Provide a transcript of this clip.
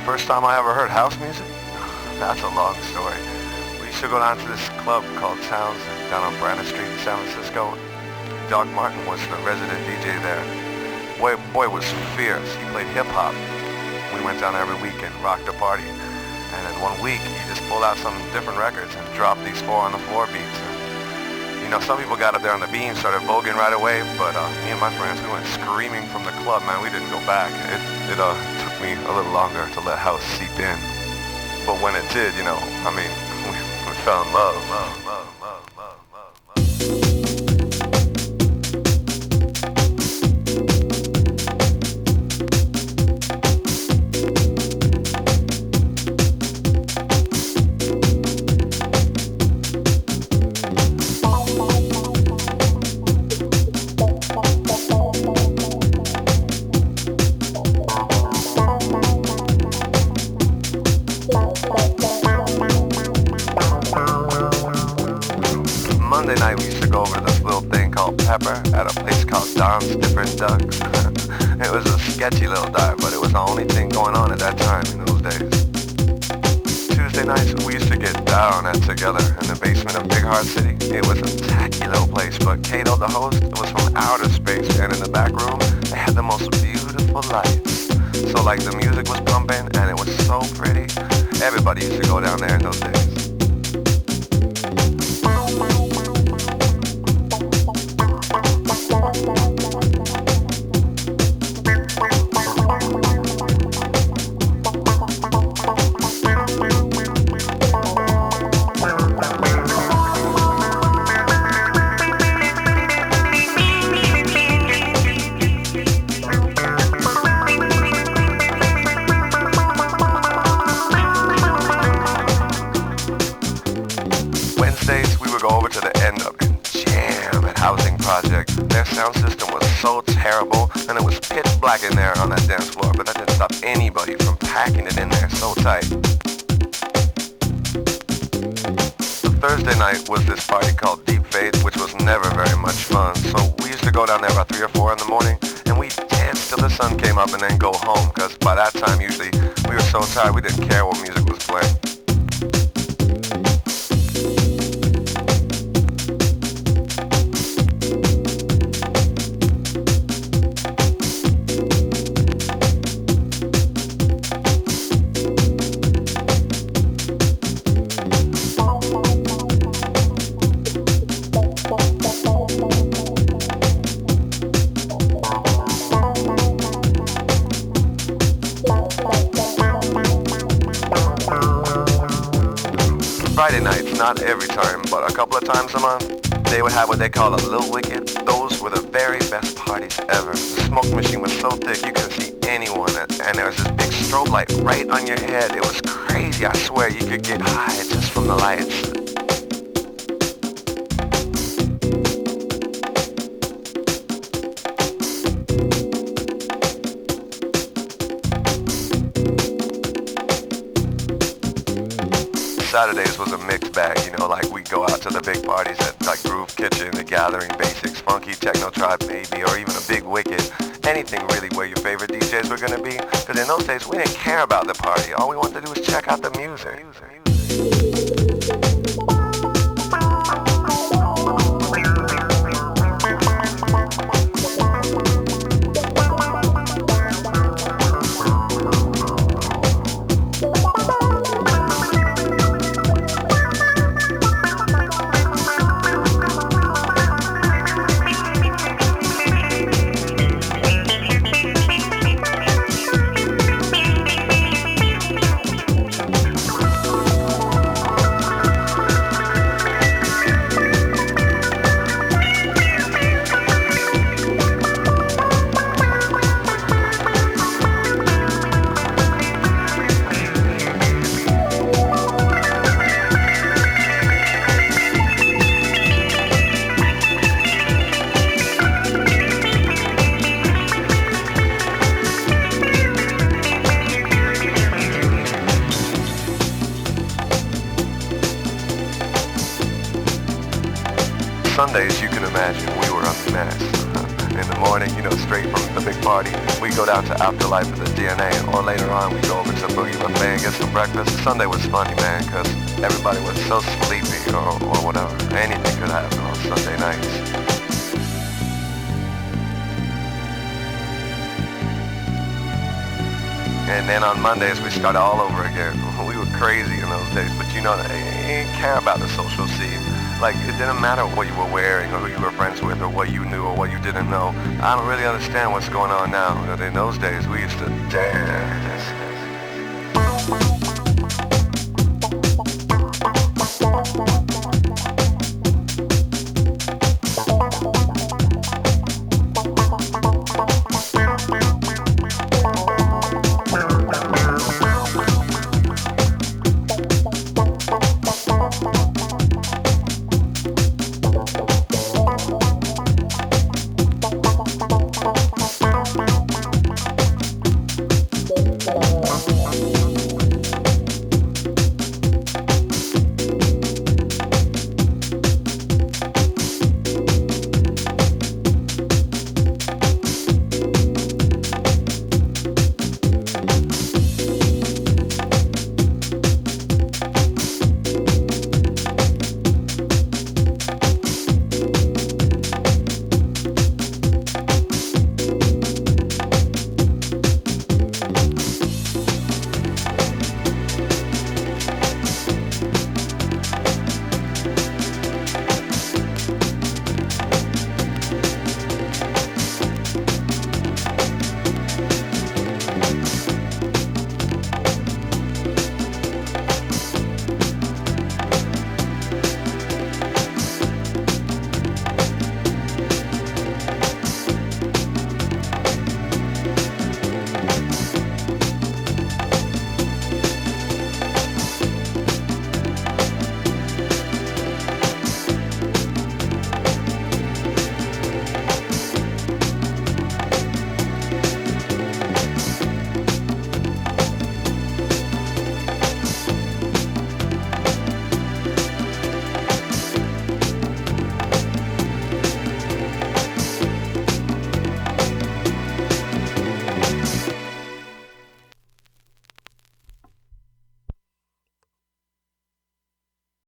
First time I ever heard house music? That's a long story. We used to go down to this club called Towns down on Brannan Street in San Francisco. Doc Martin was the resident DJ there. Boy was fierce. He played hip-hop. We went down every week and rocked the party. And then one week, he just pulled out some different records and dropped these 4 on the floor beats. You know, some people got up there on the beam, started voguing right away, but me and my friends, we went screaming from the club, man. We didn't go back. It took me a little longer to let house seep in. But when it did, you know, I mean, we fell in love. Monday night we used to go over to this little thing called Pepper at a place called Don's Different Ducks. It was a sketchy little dive, but it was the only thing going on at that time in those days. Tuesday nights we used to get down at together in the basement of Big Heart City. It was a tacky little place, but Kato, the host, was from outer space, and in the back room they had the most beautiful lights. So like the music was pumping and it was so pretty. Everybody used to go down there in those days. Wednesdays, we would go over to the end of and jam at Housing Project. Their sound system was so terrible, and it was pitch black in there on that dance floor, but that didn't stop anybody from packing it in there so tight. The Thursday night was this party called Deep Faith, which was never very much fun, so we used to go down there about 3 or 4 in the morning, and we'd dance till the sun came up and then go home, because by that time, usually, we were so tired we didn't care what music was playing. Friday nights, not every time, but a couple of times a month, they would have what they call a Little Wicked. Those were the very best parties ever. The smoke machine was so thick you couldn't see anyone, and there was this big strobe light right on your head. It was crazy. I swear you could get high just from the lights. Saturdays was a mixed bag, you know, like we'd go out to the big parties at like Groove Kitchen, The Gathering, Basics, Funky, Techno Tribe, maybe, or even a Big Wicked. Anything really where your favorite DJs were gonna be. Because in those days, we didn't care about the party. All we wanted to do was check out the music. Sundays, you can imagine, we were a mess. in the morning, you know, straight from the big party. We go down to Afterlife for the DNA, or later on we go over to Boogie Buffet and get some breakfast. Sunday was funny, man, because everybody was so sleepy or whatever. Anything could happen on Sunday nights. And then on Mondays, we started all over again. We were crazy in those days, but you know, they didn't care about the social scene. Like, it didn't matter what you were wearing or who you were friends with or what you knew or what you didn't know. I don't really understand what's going on now. But in those days, we used to dance.